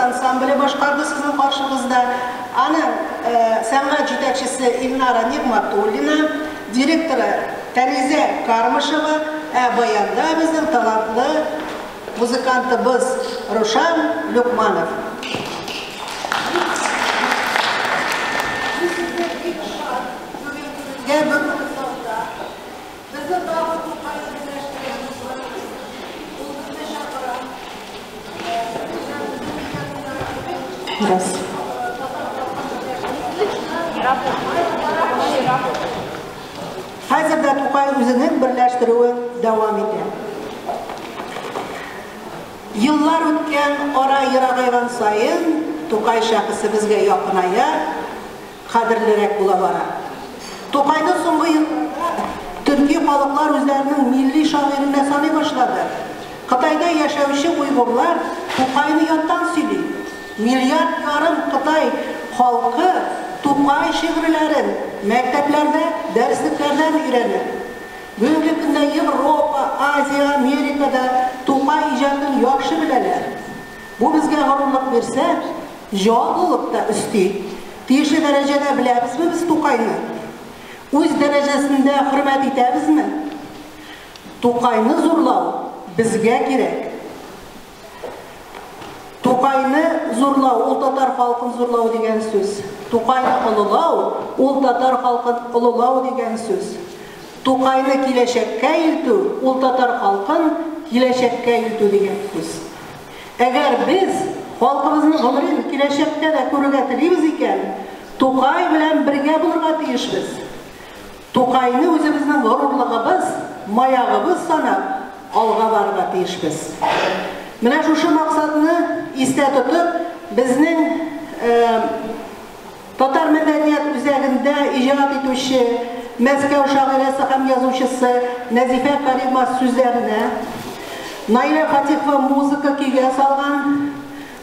ansambli başkardı sizin karşınızda. Anın sanat yetakçısı İlnara Nigmatullina, direktörü Tanize Karmışeva, bayanda bizim talantlı muzikantımız Ruşan Lukmanov. Раз. Hazırda Tokay özünün birleştirüğü devam ediyor. Yıllar ötken, ora yıragaygan sayın, Tokay şarkısı bizge yakınaya, kadirlerek bulabara. Tokay'da songu yıllarda Türkiye halklar özlerinin milli şairine sanı başladı. Kıtay'da yaşayışı Uygurlar Tokay'ını yattan söylüyor. Milyar yarım Kıtay halkı Tokay şiirlerin mekteplerde, dersliklerden öğrenir. Bugünkü günde Avrupa, Asya, Amerika'da Tokay icadını yaxşı bilerler. Bu bizge gururluk verse, jawablıkta üstü. Tiyişli derecede bileriz mi biz Tokay'ını? Öz derecesinde hürmet ederiz mi? Tokay'ını zorlav bizge gerek. Tokay'ını zorlav, ol Tatar halkın zorlav degen söz. Tokay'ını ılılav, ol Tatar halkın ılılav degen söz. Tokay'ını kileşekке iltü, ol Tatar halkın kileşekke iltü degen söz. Eğer biz halkımızın ömrün kileşekte de körügetirimiz iken, Tokay bilen birge bulurga tiyişmiz. Tokay'ını özümüzün gururluğumuz, mayağımız sanıp alga barga tiyişmiz. Mine şu maksatını iste tutup, bizning Tatar medeniyet üzerinde icat etmişi Moskva şairesi hem yazıcısı Nazife Karimov sözlerine Naila Fatihova muzika kuyga salgan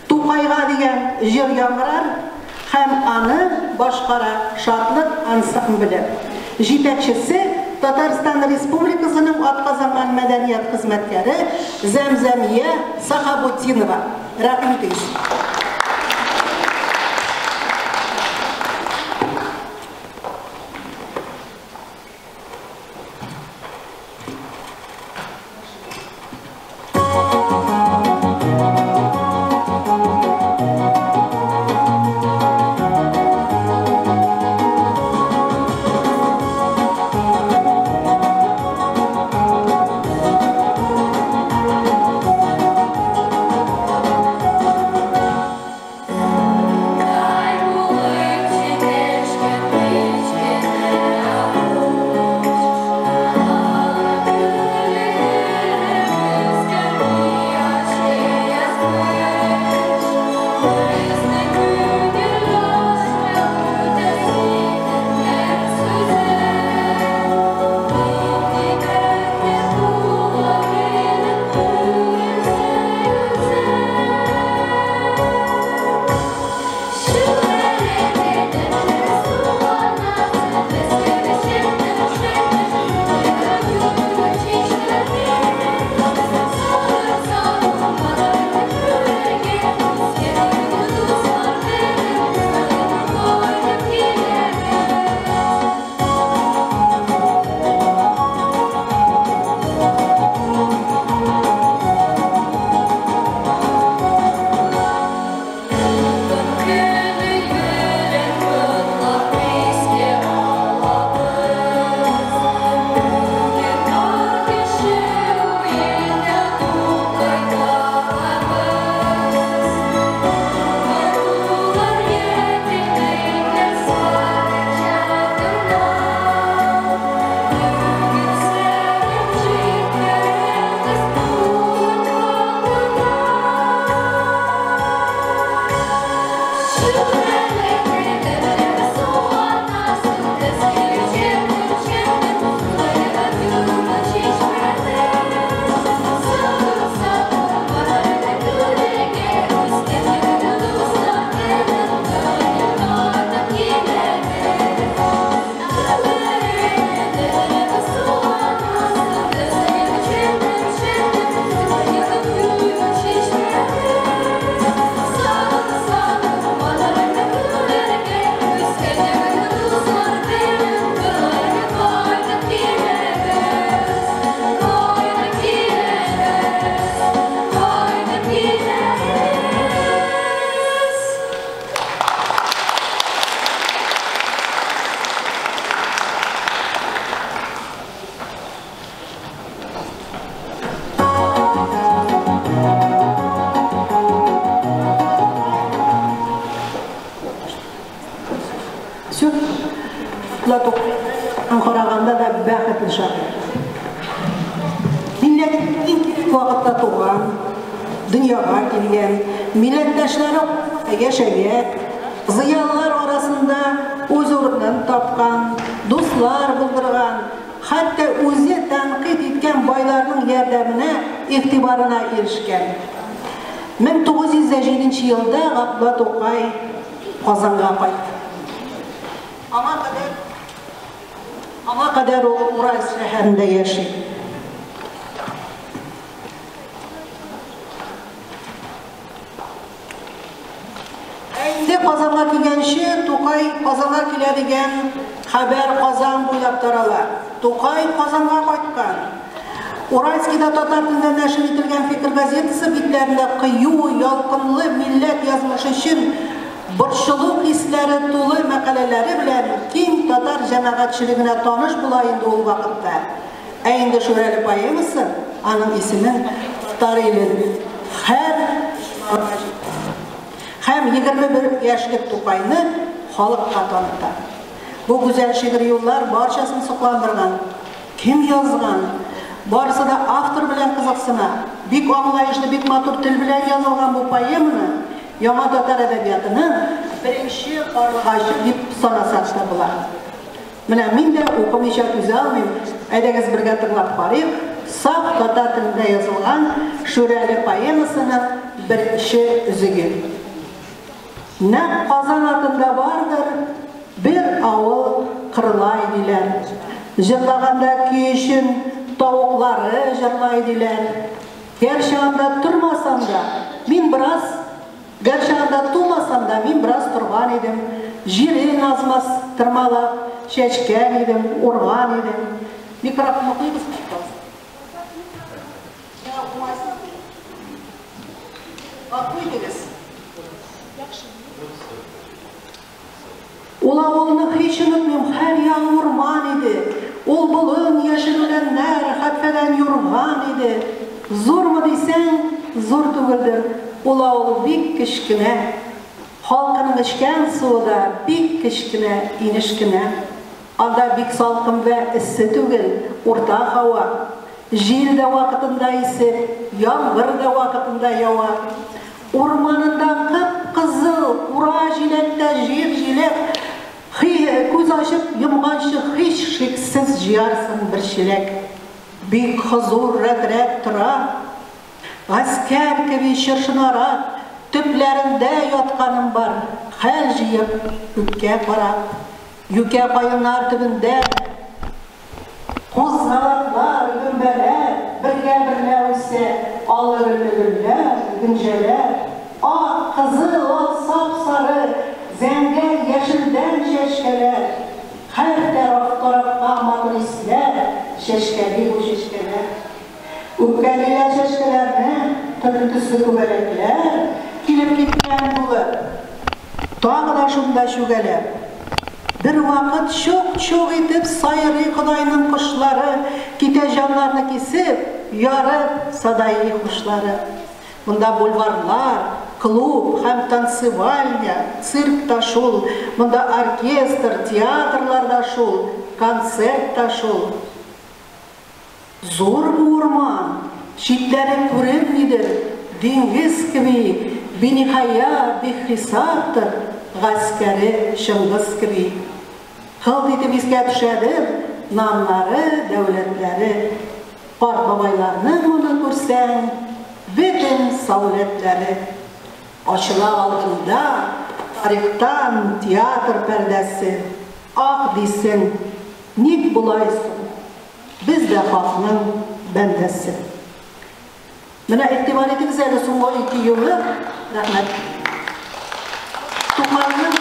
Tokayga degan jir yangrar hem anı boshqara şartlık ansambli. Yetakchisi Tatariston Respublikasining atqazilgan madaniyat xizmatkari Zamzamiya Saxobotinova. Rahmat eylesin. Абдулла Тукайдан караганда да бәхетле шагыйрь. Милләттең иң вакытта туган, дөньяга килгән, милләттәшләре яшәгән, зыялылар арасында үз урынын тапкан, дуслар булдырган, хәтта үзе тәнкыйть иткән байларның ярдәменә, игътибарына ирешкән. 1907 елда Абдулла Тукай Казанга кайтты. Аңа кадәр ул Уральск шәһәрендә яши. Инде Казанга килгәнче Тукай Казанга килә дигән хәбәр Казан буйлап тарала. Тукай Казанга кайткан. Уральскида татар телендә нәшер ителгән Фикер газетасы битләрендә кыю, ялкынлы милләт язмышы өчен борчылу хисләре тулы мәкаләләре белән киң татар җәмәгатьчелегенә таныш була инде ул вакытта. Ә инде Шүрәле поэмасы аның исемен татар илен һәм 21 яшьлек Тукайны халыкка таныта. Бу гүзәл шигъри юллар барчасын сокландырган. Кем язган? Барысы да автор белән кызыксына. Бик аңлаешлы, бик матур тел белән язылган бу поэманы яңа татар әдәбиятының беренче карлыгачы дип санасак та була. Менә мин дә укымыйча түзә алмыйм. Әйдәгез бергә тыңлап карыйк. Саф татар телендә язылган Шүрәле поэмасының беренче үзеге. Нәкъ Казан атында бардыр бер авыл кырлай диләр. Җырлаганда көйшен тавыклары җырлай диләр. Гәрчә анда тормасам да, гәрчә анда тумасам да, мин бераз торган идем. Җирен азмас тырмалап, чәчкән идем, урган идем. Микрофонны куйгыз, пожалуйста. Я умайсыз. Куйгыз. Ул авылны һич онытмыйм, һәр ягы урман иде. Ул болын, яшелләннәр, хәтфәдән юрган иде. Зурмы дисәң, зур түгелдер. Ул авыл бик кечкенә. Халкының эчкән суы да бик кечкенә, инешкенә. Анда бик салкын вә эссе түгел, урта һава. Җил дә вакытында исеп, яңгыр да вакытында ява. Урманында кып-кызыл, ура җиләктә җир-җиләк. Күз ачып йомганчы һич шиксез җыярсың бер чиләк. Бик хозур рәт тора. Гаскәр кеби чыршынара, төпләрендә ятканым бар. Хәл җыеп күккә карап. Юкә каеннар төбендә кузгалаклар, гөмбәләр, бергә үсә, алыр-гөлләр, гүнҗәләр. Ак, кызыл, сап-сары, зәңгәр, яшелдән чәчкәләр. Һәр тарафка матур исләр, чәчкәли бу чәчкәләр. Үпкәлиләр чәчкәләрне, төрле төсле күбәләкләр килеп киткән булып. Тагы да шунда чүгәләр. Бер вакыт чук итеп сайрый Худайның кошлары, китә җаннарны кисеп, ярып садай хушлары. Монда бульварлар, клуб һәм танцевальня, цирк та шул, монда оркестр, театрлар да шул, концерт та шул. Зур урман, читләре күренмидер, диңгез кеби, биниһая, бихисаптыр, гаскәре Шыңгыз кеби. Хылт итеп искә төшәдер намнары, дәүләтләре. Карт бабайларның моны күрсәң, бөтен сәүләтләре. Ачыла алдында тарихтан театр пәрдәсе. Ак дисең, ник булайсың? Без дә халкның бәндәсе. Менә игътибар итегез әле соңгы 2 елны, рәхмәт. Тукайның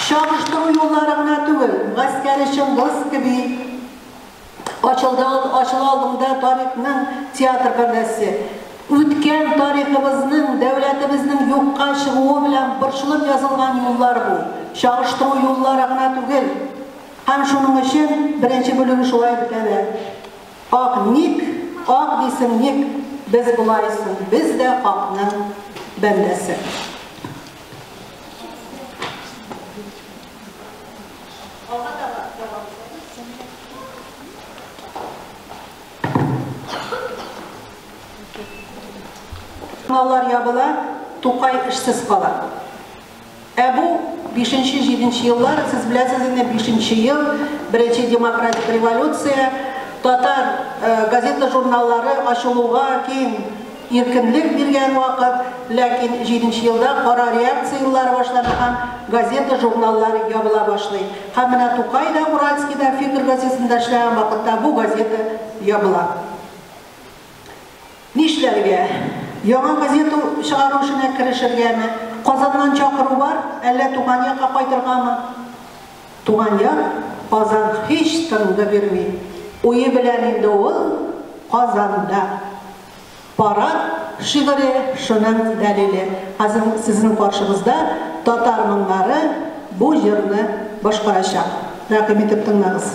чагыштыру юллары гына түгел, гаскәре Шыңгыз кеби ачыла алдында тарихның театр пәрдәсе. Үткән тарихыбызның, дәүләтебезнең юкка чыгуы белән борчылып язылган юллар бу. Чагыштыру юллары гына түгел. Һәм шуның өчен беренче бүлеге шулай бетә. Ак ник, ак дисең ник, без булайсың, без дә халкның бәндәсе. Тукай эшсез кала. Бу 5-7 еллар, сез беләсез инде 5-нче ел, беренче демократик революция, татар газета журналлары ачылуга киң иркенлек биргән вакыт, ләкин 7-нче елда кара реакциялар башланган, газета журналлары ябыла башлый. Һәм менә Тукайда, Уральскийда, Фикер газетасында эшләгән вакытта бу газета ябыла. Нишләргә? Яңа газета чыгару эшенә керешергәме? Казаннан чакыру бар, әллә туган якка кайтыргамы? Туган як Казан һич тынды бирми. Уе белән инде ул Казанда. Парад шигыре шуның дәлиле. Хәзер сезнең каршыгызда татар моңнары бу җырны башкарачак. Рәхим итеп тыңлагыз.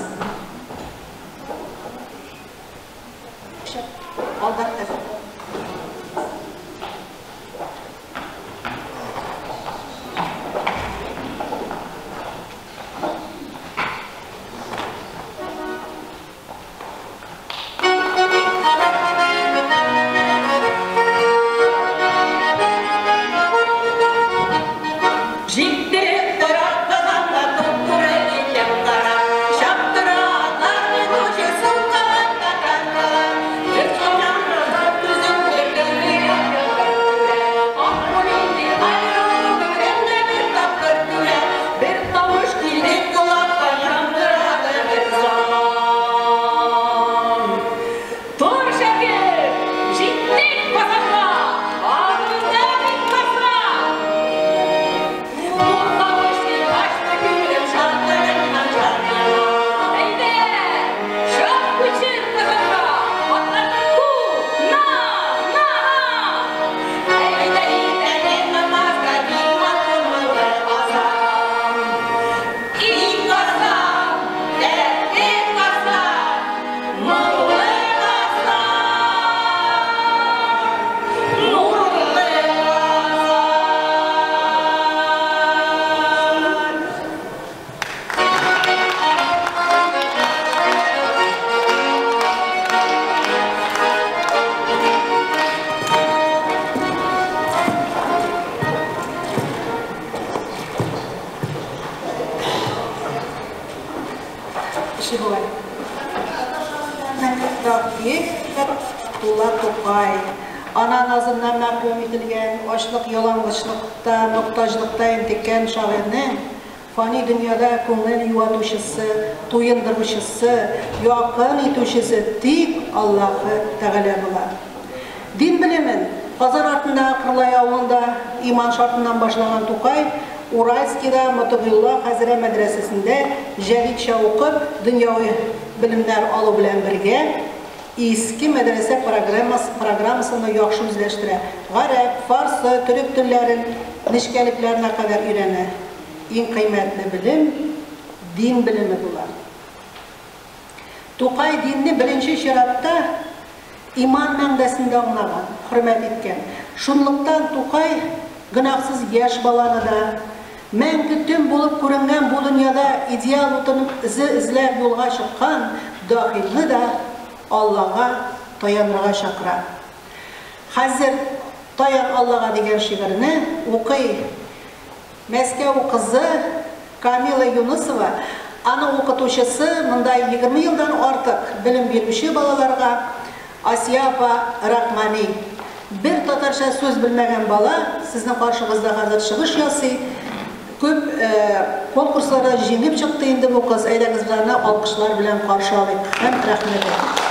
Тукай, ана назыннан мәхрүм ителгән, ачлык, ялаңгычлыкта, мохтаҗлыкта интеккән шагыйрьнең фани дөньяда күңел юатучысы, туендыручысы, якын итүчесе тик Аллаһы Тәгалә була. Дин белемен Казан артында Кырлай авылында иман шартыннан башлаган Тукай Уральскийда Мотыгыйлла хәзрә мәдрәсәсендә җәдидчә укып, дөньяви белемнәр алу белән бергә Иске мәдрәсә программасını яхшы үзләштерә. Гарәп, фарсы, төрек телләрен нечкәлекләренә кадәр өйрәнә. Иң кыйммәтле белем дин белеме була. Тукай динне беренче чиратта иман мәгънәсендә аңлаган, хөрмәт иткән. Шунлыктан Тукай гөнаһсыз яшь баланы да, мәңге төн булып күренгән бу дөньяда идеал утын эзләп юлга чыккан дахилне да Аллаға таянырга чакыра. Хәзер таян Аллаға дигән шигырьне укый Мәскәү кызы Камила Юнусова, аның укытучысы монда 20 елдан артык белем бирүче балаларга Асия апа Рахмани. Бер татарча сүз белмәгән бала сезнең каршыгызда хәзер чыгыш ясый. Күп конкурсларда җиңеп чыкты инде бу кыз. Әйдәгез белән алкышлар белән каршы алыйк. Һәм рәхмәт.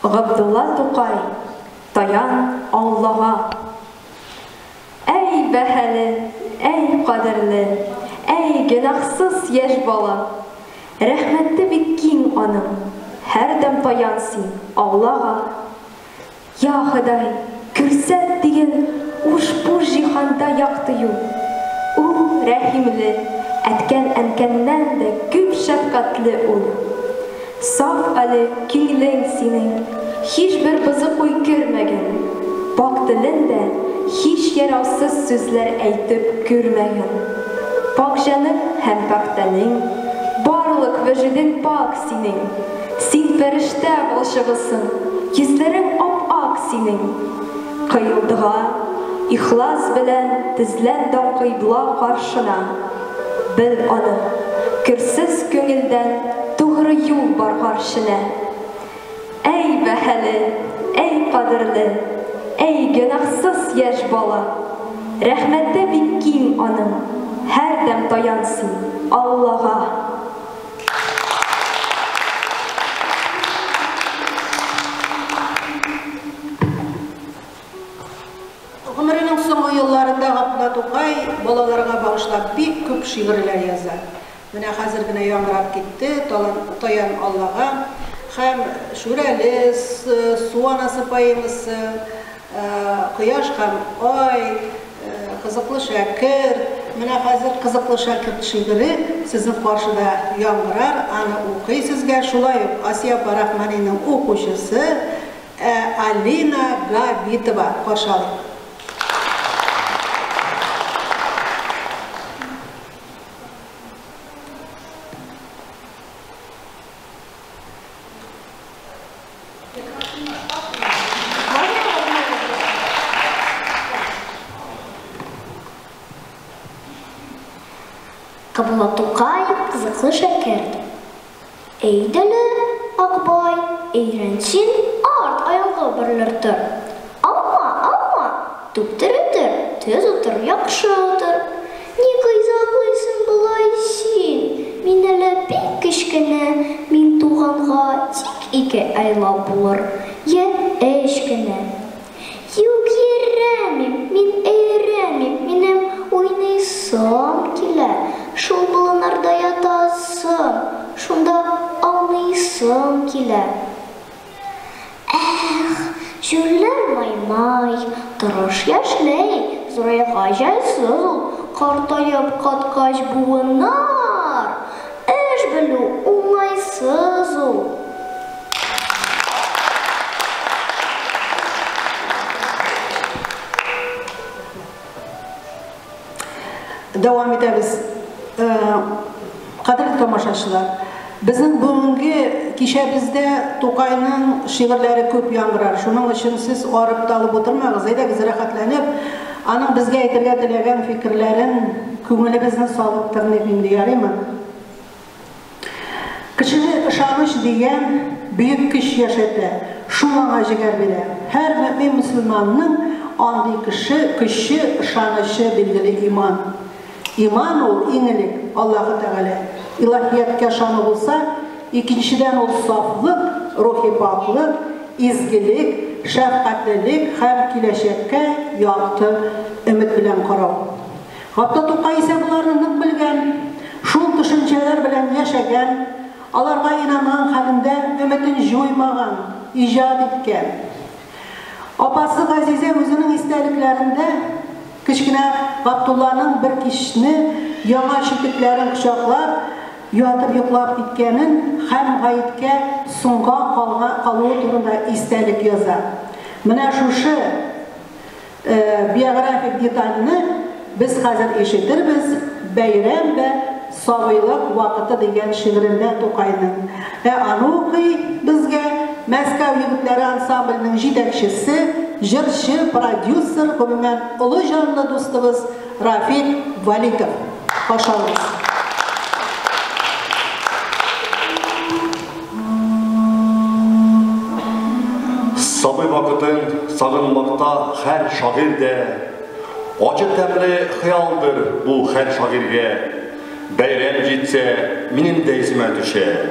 Габдулла Тукай, таян Аллаға. Әй бәһәле, әй кадерле, әй гөнаһсыз яшь бала. Рәхмәте бик киң аның, һәрдәм таян син Аллаға. Я Ходай, күрсәт дигән ушбу җиһанда яктыю. Ул рәхимле, әткән әнкәннән дә күп шәфкатьле ул. Saf әле киңлең синең, һичбер бызык уй күрмәгән. Пак телендә hiç yararsız sözler aytıp görmeyin. Pakjanın hem paktanın, barlık vücudun pak senin. Sen ferişte bolşıvısın, yüzlerin ap-ak senin. Kıyıldığa, ihlas bilen tizlen kıybla karşına. Bil onu, kürsiz köngülden doğru yol var karşına. Ey beheli, ey kadirli, ey günahsız yaş bala. Rahmette bikkim onun, her dem dayansın Allah'a. Ömrünün son yıllarında Abdullah Tokay balalarga bağışlap bik köp şiirler yazar. Mine hazır gine yangırap gitti, Toyan Allah'a. Hem şureli, su anası payımızı, kıyaş hem ay, kızıklı şakir. Mine hazır kızıklı şakir şiiri sizin karşıda yangırar. Ana okuy sizge şulay Asiya Barahmani'nin okuşusu Alina Gabitova koşalı. Abdullah Tokay kızıklı şeker. Eydeli Akbay eğrensin art ayağı birlerdir. Ama tüptürüdür, tez otur, yakşı otur. Ne kıyzaklısın bulaysin. Min ele pek kişkine, min tuğanğa tik iki ayla bulur. Yen eşkine. Yok yeremim, min eğremim, minem oynaysam kile. Şul bulanarda yatasım, şunda ağlaysam kile. Jürler maymay, tırış yaşlay, zoraya gajaysız, kartayıp katkaç buğunar. Eş bilü umaysız ol. Devam ederiz. Kadirli tomaşaçılar, bizim bugünkü kişemizde Tokay'ın şiirleri köp yangırar. Şunun için siz arıp dalıp oturmağız, eydiniz rahatlanıp, anın bizge aytırga dilegen fikirlerin köngülübizin sağlıktırını bildireyim. Kişini ışanış diyen büyük kişi yaşadı. Şuna jiger bile. Her mümin Müslümanın andı kişi ışanışı bilgili iman. İman ol, inilik Allah-u Teala. İlahiyatke şanı olsa, ikinciden ol saflık, ruhi paklık, izgilik, şefkatlilik, hem kileşekke yaktı, ümit bilen karav. Hatta Tokay ise bunlarını bilgen, şul düşünceler bilen yaşagan, alarga inanan halinden ümitin joymagan, icad etken. Apası Gazize özünün isteliklerinde kichkina Abdullah'ın bir kişini yana şidiklerin kuşaklar yatıp yuklap gitkenin hem gayetke songa kalığı turunda istelik yazar. Mine şu biyografik detalini biz hazır eşitirbiz. Beyrem ve savıylık vakıtı degen şiirinde Tokay'ın. Anuqi bizge Moskva Yigitleri Ansamblinin jedekçisi, jırşı, prodüser, komimen ulu canlı dostumuz Rafik Valitov. Hoş geldiniz. Sabı vakıtın sağınmakta her şairde, acı temli hıyaldır bu her şairge. Beyrem gitse, minin deysime düşe,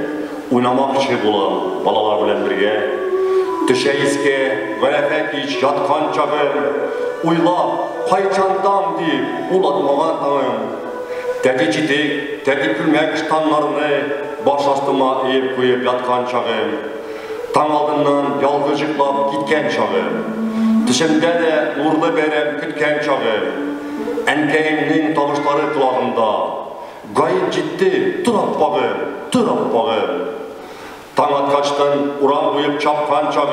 oynamakçı bulan balalar bilen birge. Düşeyizke, verefek hiç yatkan çağım, uylap, payçandan deyip ulatmağan tanım. Dedi cidik, dedi külmek iştanlarını başlastıma eğip koyup yatkan çağım. Tan aldından yalgıcıklap gitken çağım. Düşümde de uğurlu berem kütken çağım. Enkeyimnin tavuşları kulağımda. Gayet ciddi, tırap bağım. Tan atkaçtın, uran duyup çapkan çağım.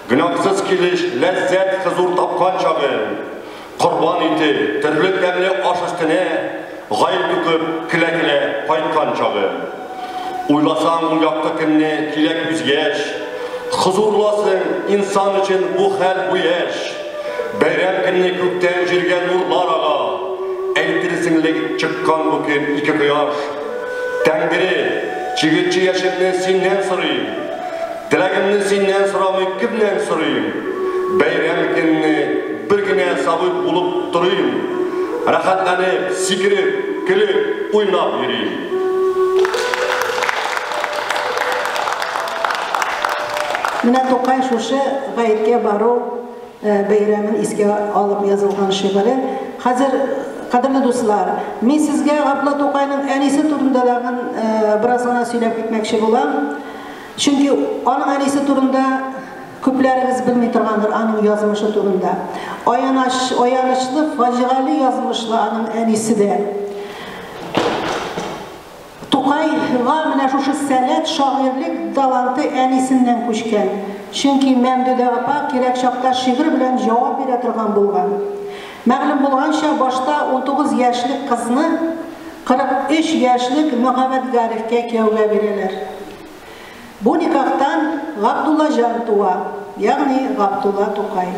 Günahsız kiliş, lezzet, huzur tapkan çağım. Құрбан ите, тірлік дәмле аш үстіне, ғай түкіп, кіле-кіле қайтқан чағы. Уйласаң ұяқты кімне келек үзгеш, Хызурласың инсан үшін бұл хәл бұл еш. Бәйрәм кінне көктен жүрген нұрлар аға, әйтірсіңлік чыққан бүкен икі қияш. Тәңгірі, чигітші яшымны сеннен сұрайым, тіләгімні сеннен сұрамы кімнен сұрайым. Бәйрәм кінне бір кіне сабып болып тұрайым, рахатланып, секіріп, күліп, ойнап берейім. Менә Тукай шушы гаеткә бару бәйрәмен искә алып язылган шигыре. Хәзер, кадерле дуслар, мин сезгә Габдулла Тукайның әнисе турында бераз гына сөйләп китмәкче булам. Чөнки аның әнисе турында күпләрегез белми торгандыр, аның язмышы турында. Аянычлы, фаҗигале язмышлы аның әнисе дә. Тукайга менә шушы сәләт, шагыйрьлек таланты әнисеннән күчкән. Чөнки Мәмдүдә апа кирәк чакта шигырь белән җавап бирә торган булган. Мәгълүм булганча, башта 19 яшьлек кызны 43 яшьлек Мөхәммәд Гарифкә кияүгә бирәләр. Бу никахтан Габдулла җан туа, ягъни Габдулла Тукай.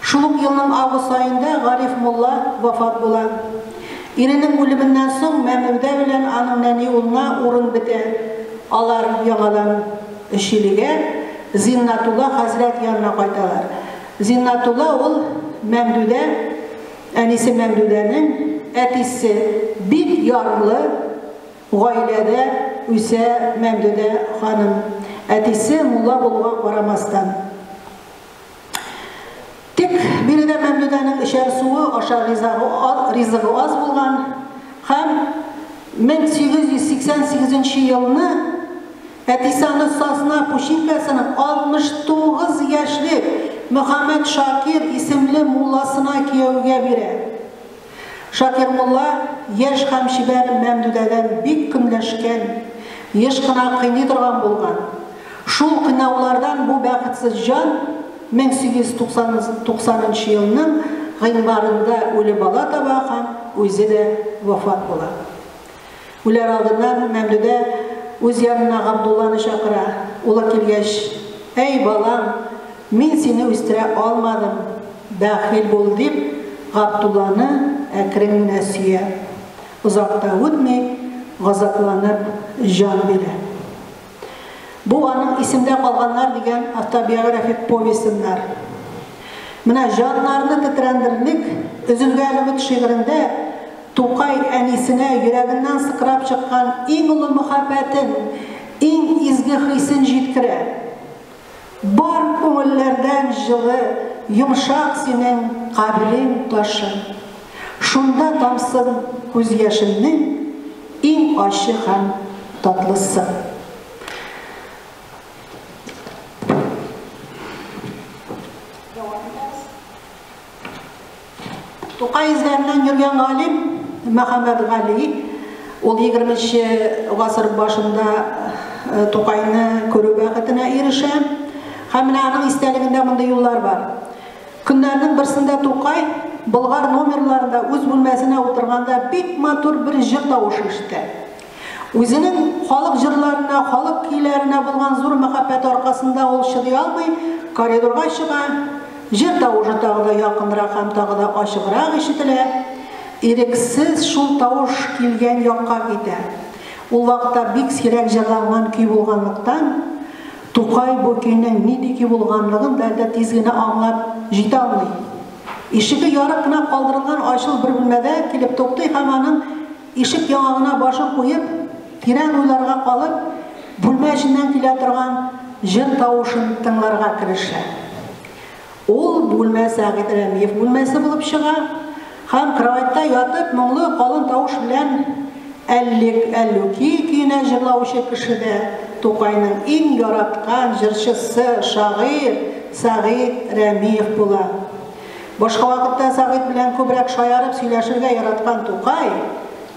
Шул ук елның август айында Гариф мулла вафат була. Иренең үлеменнән соң Мәмдүдә белән аның нәни улына урын бетә. Алар яңадан Өчилегә Зиннатулла хәзрәт янына кайталар. Зиннатулла ул Мәмдүдә, әнисе Мәмдүдәнең әтисе, бик ярлы гаиләдә үсә Мәмдүдә ханым. Әтисе мулла булуга карамастан. Тик биредә Мәмдүдәнең эчәр суы, ашар ризыгы аз булган һәм 1888 елны әтисаны сасна пушинкасының 69 яшьлек Мөхәммәд Шакир исемле мулласына кияүгә бирә. Шакир мулла яшь һәм шибәр Мәмдүдәдән бик көнләшкән, еш кына кыйный торган булган. Шул кыйнаулардан бу бәхетсез җан 1890 елның гыйнварында үле бала таба һәм үзе дә вафат була. Үләр алдыннан Мәмдүдә үз янына Габдулланы чакыра. Ул килгәч, "Эй балам, мин сине үстерә алмадым, бәхил бул" дип Габдулланы әкрен генә сөя. Озакта үтмәй, газапланып җан бирә. Бу аның исемдә калганнар дигән автобиографик повестеннар. Менә җаннарны тетрәндерлек Өзелгән өмет шигырендә Тукай әнисенә йөрәгеннән сыкрап чыккан иң улы мөхәббәтен, иң изге хисен җиткерә. Бар күңелләрдән җылы, йомшак синең кабилең ташы. Шунда тамсын күз яшемнең иң ачы һәм татлысы. Тукай изләреннән йөргән галим Мөхәммәд Гали, ул 20 гасыр башында Тукайны күрү бәхетенә ирешә. Һәм менә аның истәлегендә мондай юллар бар. Көннәрнең берсендә Тукай Болгар номерларында үз бүлмәсенә утырганда бик матур бер җыр тавышы ишетә. Үзенең халык җырларына, халык көйләренә булган зур мәхәббәт аркасында ул чыдый алмый, коридорга чыга. Җыр тавышы тагы да якынрак һәм тагы да ачыграк ишетелә. Ирексез шул тавыш килгән якка китә. Ул вакытта бик сирәк җырланган көй булганлыктан, Тукай бу көйнең нинди көй булганлыгын да тиз генә аңлап җитә алмый. Ишеге ярык кына калдырылган ачыл бер бүлмәдә килеп туктый һәм аның ишек яңагына башын куеп, тирән уйларга калып, бүлмә эченнән килә торган җыр тавышын тыңларга керешә. Ул бүлмә Сәгыйть Рәмиев бүлмәсе булып чыга һәм кроватьта ятып, моңлы калын тавыш белән әллүки көенә җырлаучы кешедә Тукайның иң яраткан җырчысы, шагыйрь Сәгыйть Рәмиев була. Башка вакытта Сәгыйть белән күбрәк шаярып сөйләшергә яраткан Тукай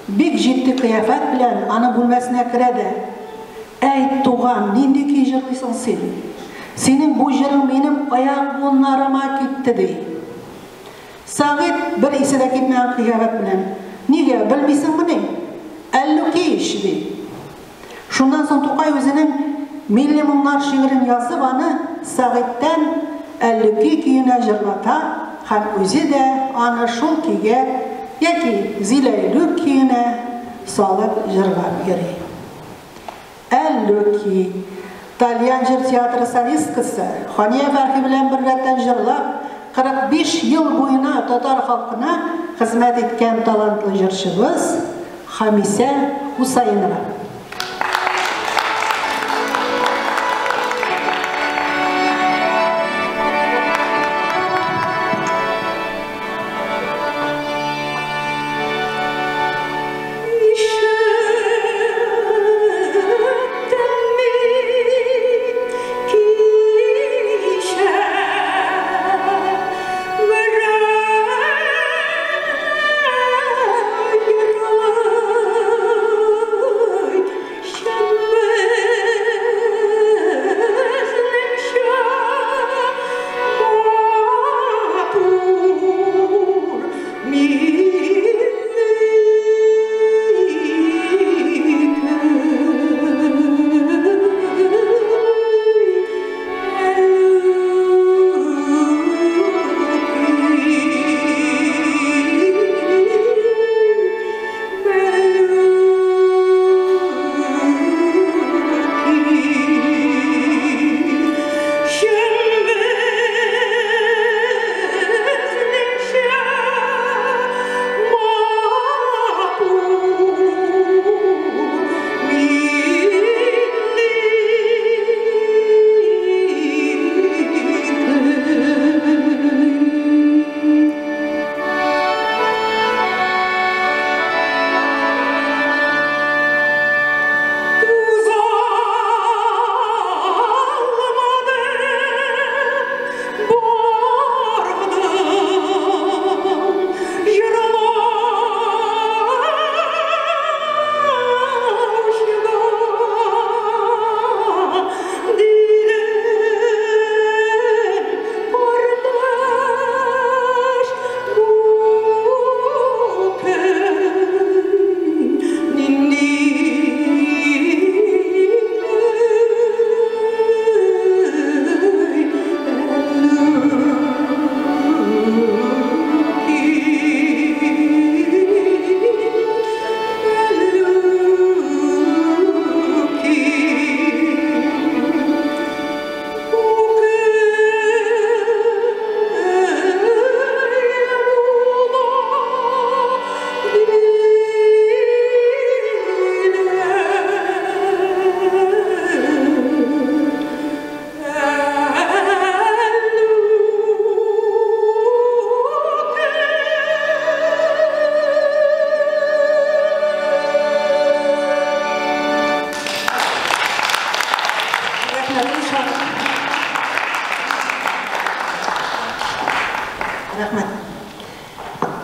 бик җитди кыяфәт белән аны бүлмәсенә керә дә: "Әйт, туган, нинди көй җырлыйсың син? Синең бу җырың минем аяк буыннарыма китте" ди. Сағит бір есе де кетмеген қиябат білен. Неге, білмейсің мұны? Әллүкейш дейді. Шундан соң Тукай өзінің милли мұңлар шиырын yazып, аны Сағиттен әллүкей күйіне жырлата, һәм өзі де аны шул күйге, яки зиләйлүк күйіне салып жырлап йөри. Әллүкей Талиян жыр театры солисткасы Хания Фәрхи белән бер рәттән жырлап, 45 ел буена татар халкына хезмәт иткән талантлы җырчыбыз Хамисә Хусаинова.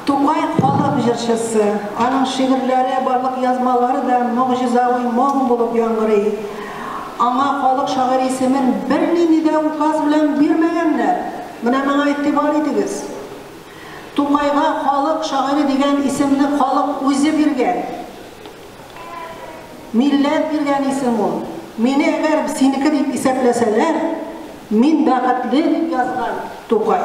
Тукай халык җырчысы, аның шигырьләре, барлык язмалары да мөгъҗизави моң булып яңгырый. Аңа халык шагыйрь исемен бернинди дә указ белән бирмәгәннәр. Менә моңа игътибар итегез. Тукайга халык шагыйрь дигән исемне халык үзе биргән. Милләт биргән исем ул. Мине әгәр синеке дип исәпләсәләр, мин бәхетле дип язган Тукай.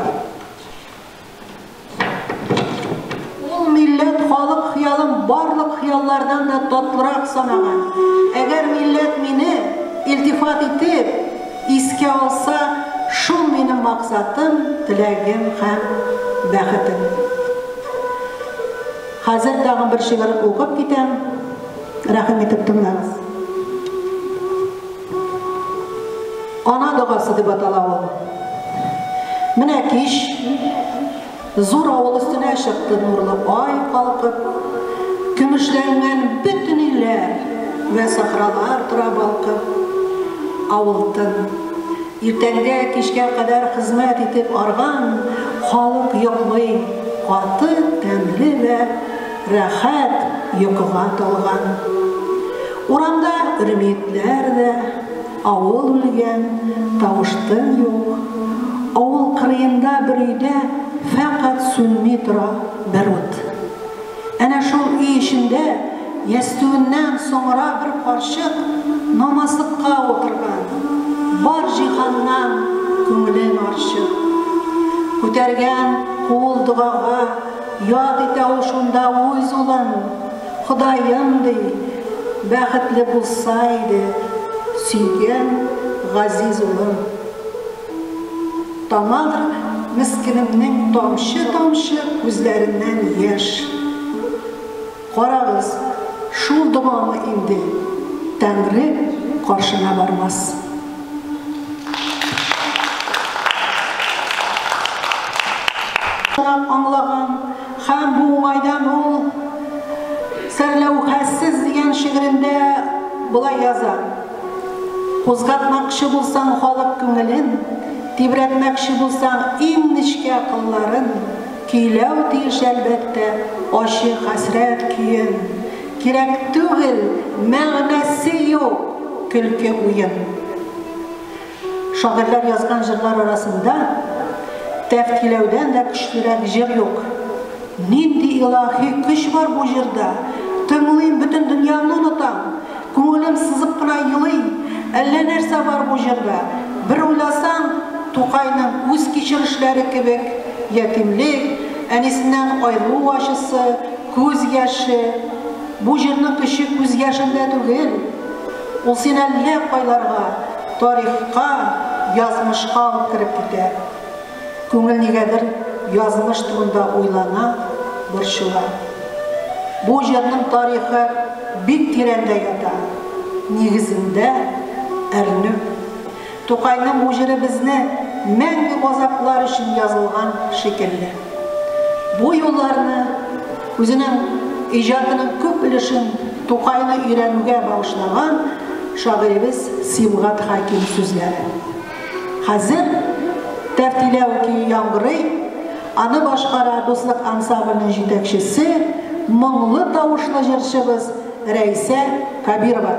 Милләт халык хыялын барлык хыяллардан да татлырак санаган. Әгәр милләт мине илтифат итеп искә алса, шул минем максатым, теләгем һәм бәхетем. Хәзер тагын бер шигырь укып китәм. Рәхим итеп тыңлагыз. Ана дуасы дип атала ул. Менә кич зур авыл өстенә чыкты нурлы ай калкып, көмешләнгән бөтен илләр вә сахралар тора балкып. Авылтын иртәнгә кичкә кадәр хезмәт итеп арган халык йоклый, каты, тәмле вә рәхәт йокыга талган. Урамда үрмитләр дә, авыл үлгән, тавыштың юк. Авыл кырыенда бер өйдә faqat sönmey tura bir ot. Ana şol işinde yestüğünden sonra bir parçık namazlıkka oturgan. Bar cihandan köngülün arşık. Kötergen kol duaga yad ete oşunda uyuz olan Hudayım dey, bäxetli bulsaydı süygen gaziz olan. Tamadır miskinimnin tomşı gözlerinden yaş. Qarağız, şul duamı indi, Tengri karşına varmaz. Anlağan, hem bu maydan ol, Serlevhasiz degan şiirinde bulay yazar. Qo'zg'atmoqchi bo'lsang xalq ko'ngilin, tebratmoqchi bo'lsang ingichka aqllarin, kuylav deyish albatta oshiq hasrat kuyin. Kerak tug'il, ma'nasi yo'q, kulki o'yin. Shoirlar yozgan jillar arasında taftilawdan da kuchliroq jir yo'q. Nindi ilahi kuch var bu jirda. Tümlüyüm bütün dünyamı unutam. Ko'nglim sızıp qına yılay. Alla narsa var bu jirda. Bir uylasam, To'qayning o'z kechirishlari kebek yetimlik, anisinden ayrılığı aşısı, ko'z yaşı. Bu jirning kishi ko'z yashida tug'il. O sen alla qaylarga, tarixqa, yazmışqa kirib ketar. Ko'ngil negadir yazmış turunda oylana, bir şular. Bu yerning tarixi bek terende yata. Negizinde ernib. To'qayning bu yeri bizni mangu g'azablar uchun yozilgan shekilli. Bu yo'llarni o'zining ijodining ko'p ulushini To'qayni o'rganishga bag'ishlagan shoirimiz Sibg'at Hakim so'zlari. Hozir taftilavki yangray, ana boshqara do'stlik ansamblining yetakchisi mungli tovushli jirchimiz Raisa Kabirova.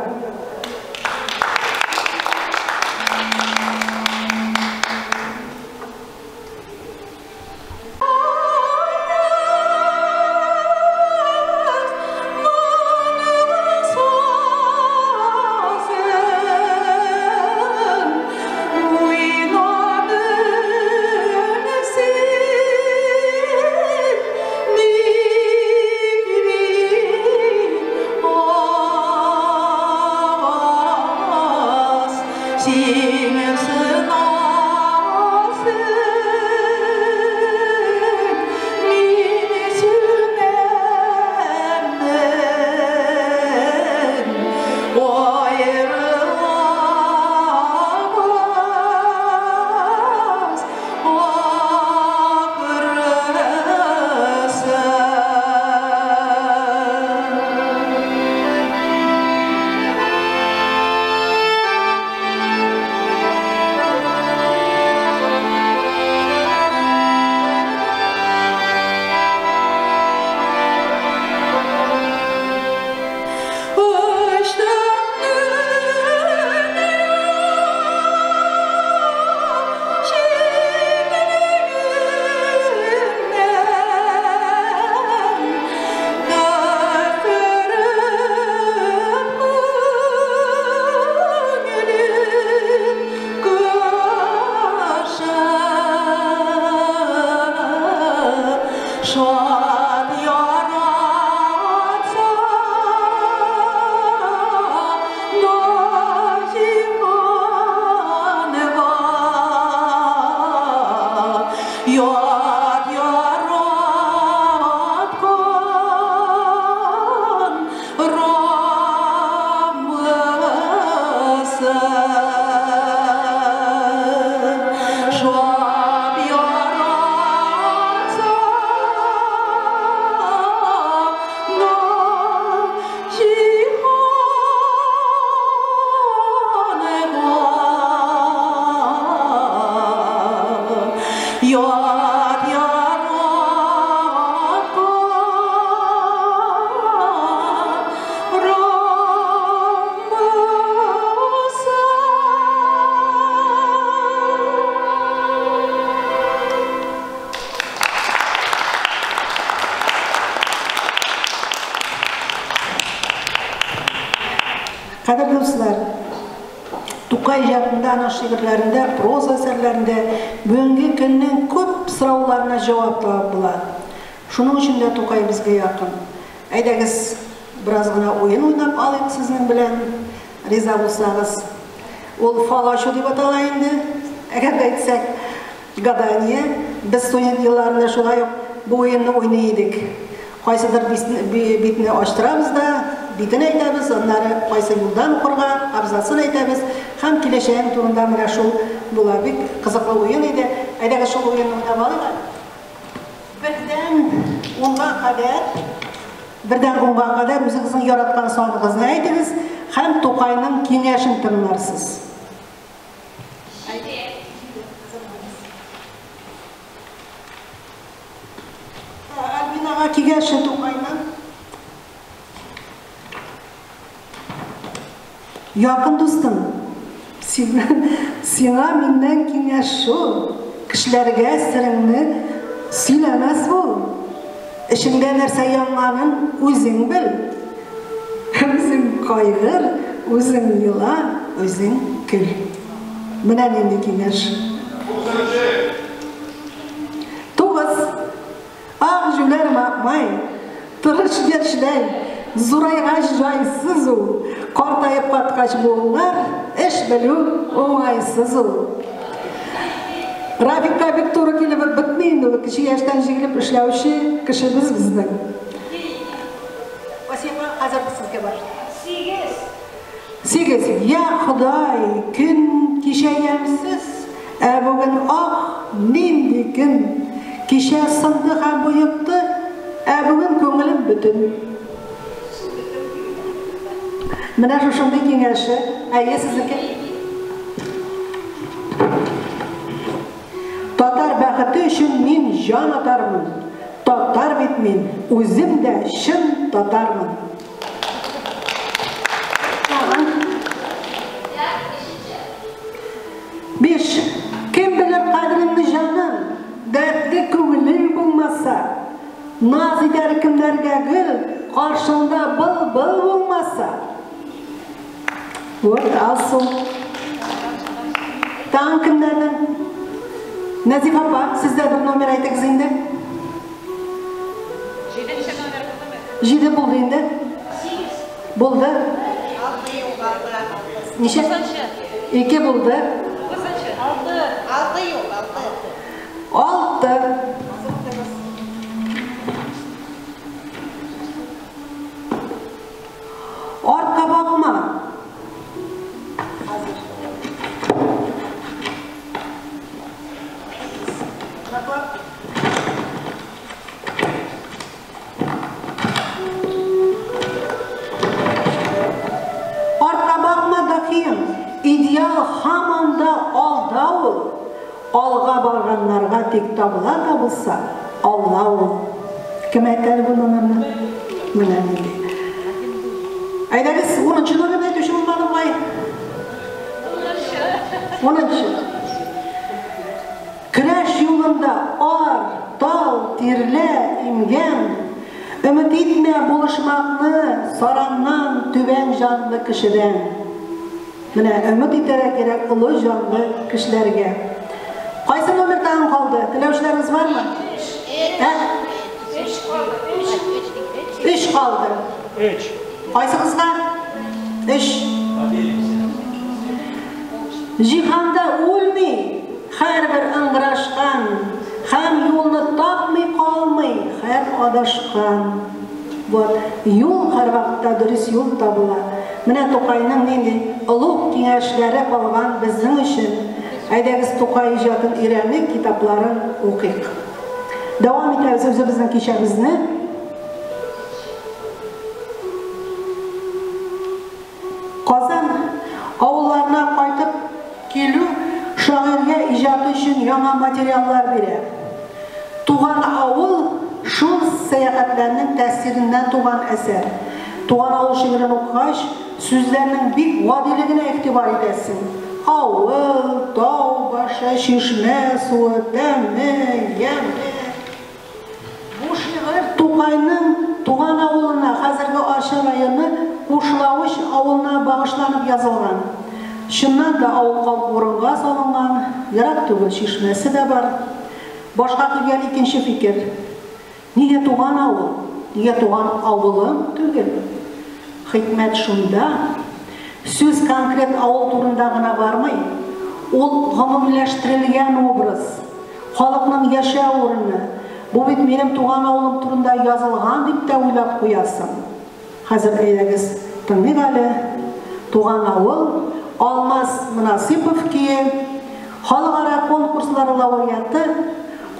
Тукай ijadында, аның шигырьләрендә, проза әсәрләрендә бүгенге көннең күп сорауларына җавап табып була. Шуның өчен дә Тукай безгә якын. Әйдәгез, бераз гына уен уйнап алыйк сезнең белән, риза булсагыз. Ул фалашу дип атала инде. Әгәр дә әйтсәк, гадание, без студент елларында шулай ук бу уенны уйный идек. Кайсыдыр битне ачтырабыз да, битен әйтәбез, аннары кайсы юлдан укырга, абзацын әйтәбез, һәм киләчәк турында менә шул була. Бик кызыклы уен иде. Әйдәгез шул уенны уйнап алыйк. Birden 10'a kadar үзегезнең яраткан саныгызны әйтегез һәм Тукайның киңәшен тыңларсыз. Альбинага киңәше Тукайның. Якын дустым, сиңа миннән киңәш шул. Кешеләргә сиреңне сөйләмәс бул. Эшеңдә нәрсә яңганын үзең бел. Үзең кайгыр, үзең йыла, үзең көл. Менә нинди киңәш. 9. Ак җүләр макмай, тырыш яшьләй, зурайгач җайсыз ул. Картаеп каткач буыннар, эш белү уңайсыз ул. Рафикка бик туры килеп бетмәйин ул, кеше яшьтән җигелеп эшләүче кешебез безнең. Васима, хәзер сезгә бар. 8. Я Ходай, көн кичәемсез, ә бүген ах, нинди көн. Кичә сынды һәм буйыкты, ә бүген күңелем бөтен. Менә шушындый киңәше, әйе сезнеке. Татар бәхете өчен мин җан атармын. Татар бит мин, үзем дә чын татармын. 5. Кем белер кадереңне җаным, дәртле күңелең булмаса, наз итәр кемнәргә гел, каршыңда был булмаса. Вот асыл. Таң кемнәрнең? Назиф апа, сездә бер номер әйтегез инде. 7-нче номер булдымы? 7 булды инде. 8. Булды. 6 юк, 6. Ничә? 2 булды. 6 юк, 6. 6. Артка bakma. İdeal hamanda alda ol. Alga barganlarga tek tabıla табылса, Allah ol. Kim әйтәр бу номерны? Менә инде. Әйдәгез, 10-нчы номерны әйтүче булмадым бай. 10-нчы. Көрәш юлында ар, тал, тирлә, имгән. Өмет итмә булышмакны сараннан түбән җанлы кешедән. Менә өмет итәргә кирәк улы җанлы кешеләргә. Кайсы номердан калды? Теләүчеләрегез бармы? 3 калды. 3. Кайсыгызга? 3. Җиһанда үлми, һәрбер ыңгырашкан, һәм юлны тапмый калмый, һәр адашкан. Вот, юл һәр вакытта дөрес юл табыла. Менә Тукайның нинди олуг киңәшләре калган безнең өчен. Әйдәгез Тукай иҗатын өйрәнеп, китапларын укыйк. Дәвам итәбез үзебезнең кичәбезне. Казан авылларына кайтып килү шагыйрьгә иҗаты өчен яңа материаллар бирә. Туган авыл шул сәяхәтләрнең тәэсиреннән туган әсәр. Туган авыл шигырен укыгач, сүзләрнең бик гадилегенә игътибар итәсең. Авыл, тау башы, чишмә суы, тәмле, ямле. Бу шигырь Тукайның туган авылына, хәзерге Арча районы Кушлавыч авылына багышланып язылган. Шыннан да ауыл орынға салынған, ерак түгел шишмәсе дә бар. Башка килгән икенче фикер. Нигә туган авыл? Нигә туган авылым түгел? Хикмәт шунда. Сүз конкрет авыл турында гына бармый. Ул гомумләштерелгән образ. Халыкның яшәү урыны. Бу бит минем туган авылым турында язылган дип тә уйлап куясың. Хәзер әйдәгез, тыңлыйк әле. Туган авыл Алмаз Мөнасипов кие, халыкара конкурслары лауреаты,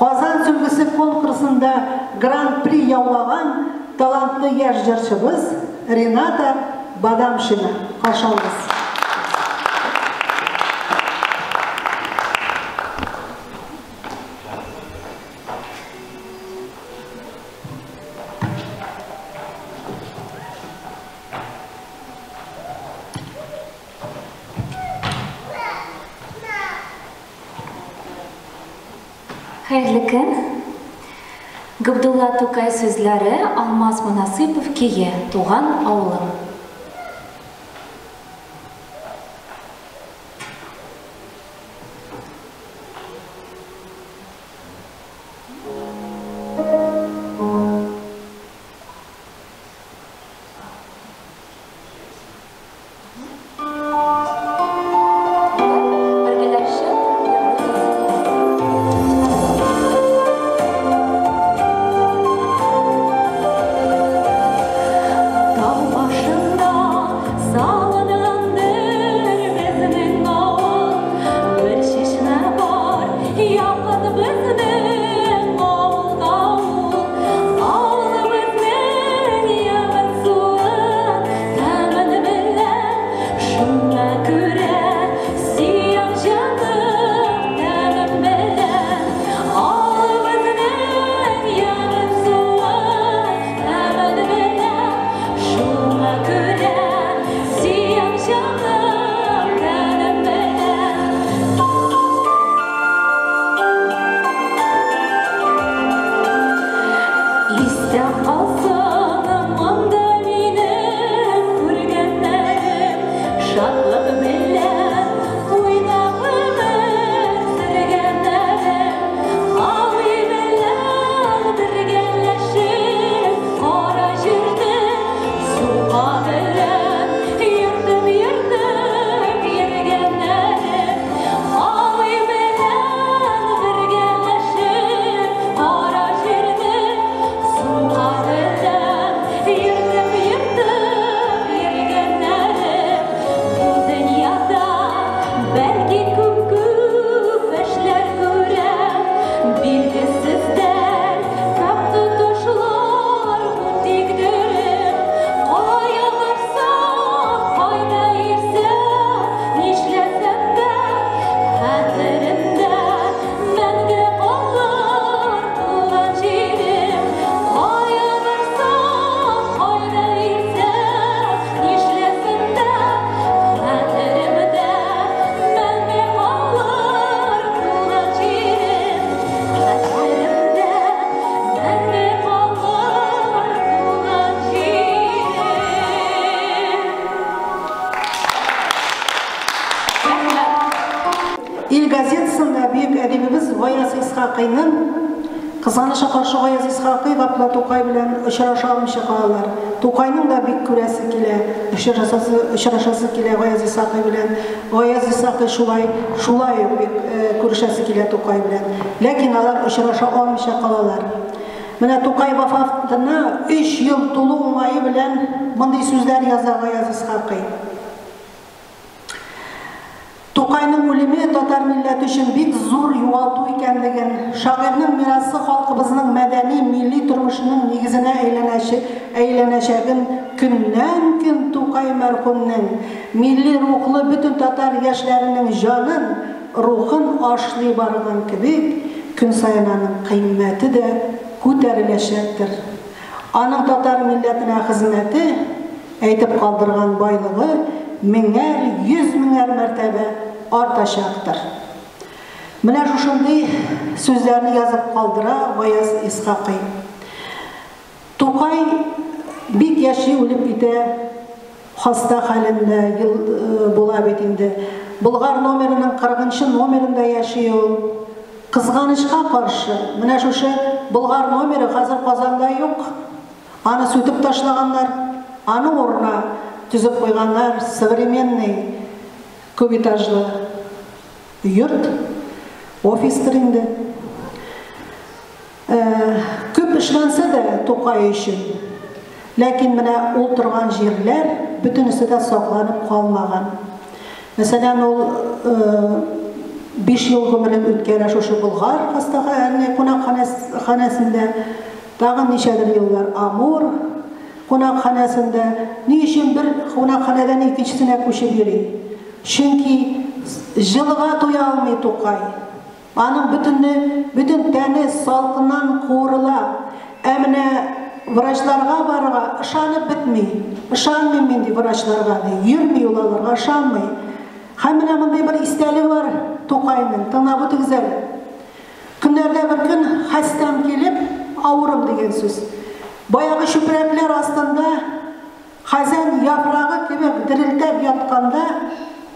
Казан сөлгесе конкурсында гран-при яулаган талантлы яшь җырчыбыз Рената Бадамшина. Каршы алыгыз. Хәерле көн. Габдулла Тукай сүзләре Алмаз Мөнасипов кие, туган авылым. Кызганыша каршы Гаяз Исхакый Габдулла Тукай белән очраша алмыйча калалар. Тукайның да бик күрәсе килә, очрашасы килә Гаяз Исхакый белән. Гаяз Исхакый шулай бик күрешәсе килә Тукай белән. Ләкин алар очраша алмыйча калалар. Менә Тукай вафатына 3 ел тулу уңае белән мондый сүзләр яза Гаяз Исхакый. Тукайның үлеме татар милләте өчен бик зур югалту икәнлеген, шагыйрьнең мирасы халкыбызның мәдәни, милли тормышының нигезенә әйләнәчәген көннән-көн Тукай мәрхүмнең милли рухлы бөтен татар яшьләренең җанын, рухын ашлый барган кебек, көн саен аның кыйммәте дә күтәреләчәктер. Аның татар милләтенә хезмәте, әйтеп калдырган байлыгы 1000-100 мәртәбә артачактыр. Менә шушындый сүзләрне язып калдыра Гаяз Исхакый. Тукай бик яши үлеп китә, хаста хәлендә була бит инде. Bulgar номерінің 40-шы номерінде яшый ул. Кызганычка каршы, менә шушы Bulgar номері хәзер Казанда юк. Аны сүтеп ташлаганнар, аны орнына түзеп куйганнар современный көпэтажлы йорт, офистер инде. Көп эшләнсә дә Тукай өчен. Ләкин менә ул торган җирләр бөтенесе дә сакланып калмаган. Мәсәлән, ул 5 ел гомерен үткәрә шушы Болгар кунакханәсендә, тагын ничәдер еллар Амур кунакханәсендә. Ни өчен бер кунакханәдән икенчесенә күчеп йөри? Чөнки җылыга туя алмый Тукай. Аның бүтән тәне салкыннан куырыла. Менә врачларга барырга ышанып бетми. Ышанмыйм мин ди врачларга, йөрми ул аларга, ышанмый. Һәм менә мондай бер истәлеге бар Тукайның, тыңлап үтегез әле. Көннәрдә бер көн хәстәм килеп, авырым дигән сүз. Баягы чүпрәкләр астында хәзән яфрагы кебек дерелтәп ятканда,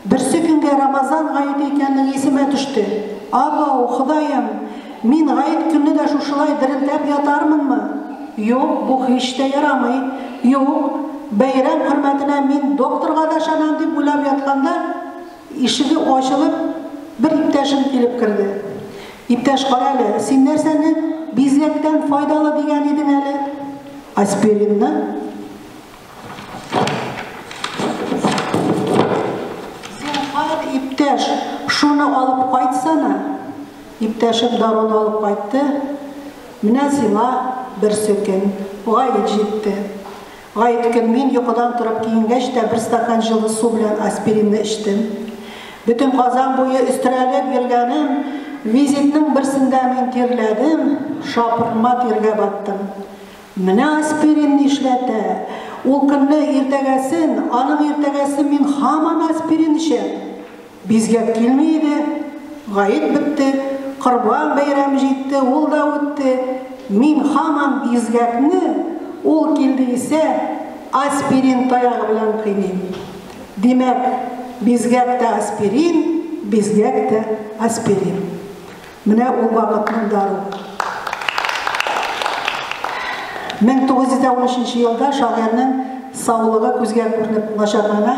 берсе көнгә Рамазан гаете икәнлеге исемә төште. Абау, Ходаем, мин гает көнне дә шушылай дерелтәп ятармынмы? Юк, бу һич тә ярамый. Юк, бәйрәм хөрмәтенә мин докторга да ышанам дип уйлап ятканда, ишеге ачылып, bir иптәшем килеп керде. Иптәш, кара әле, син нәрсәне бизгәктән файдалы дигән идең әле? Аспиринны. Зинһар, иптәш, шуны алып кайтсана. Иптәшем даруны алып кайтты. Менә сиңа бер сөкөн. Гает җитте. Гает көн мин йокыдан торып киенгәч тә бер стакан җылы су белән аспиринны эчтем. Bütün Казан буе өстерәлеп йөргәнем, визитның берсендә мин тирләдем, шапырма тиргә баттым. Менә аспирин эшләтә. Ул көнне иртәгәсен, аның иртәгәсен мин һаман аспирин эчәм. Бизгәк килми иде. Гаит бетте, Корбан бәйрәме җитте, ул да үтте. Мин һаман бизгәкне, ул килде исә, аспирин таягы белән кыйныйм. Димәк, бизгәк тә аспирин, бизгәк тә аспирин. Менә ул вакытның дару. 1913 елда шагыйрьнең саулыгы күзгә күренеп начарлана.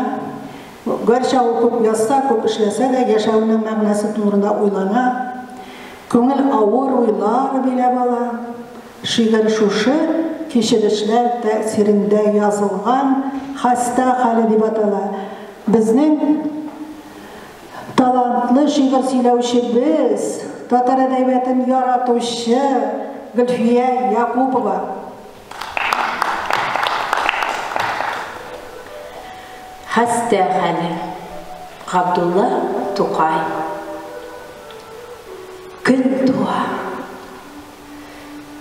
Гәрчә ул күп язса, күп эшләсә дә яшәүнең мәгънәсе турында уйлана. Күңел авыр уйлар биләп ала. Шигырь шушы кичерешләр тәэсирендә язылган хаста хәле дип атала. Безнең талантлы шигырь сөйләүчебез, татар әдәбиятын яратучы Гөлфия Якупова. Хаста хәле Габдулла Тукай. Көн туа.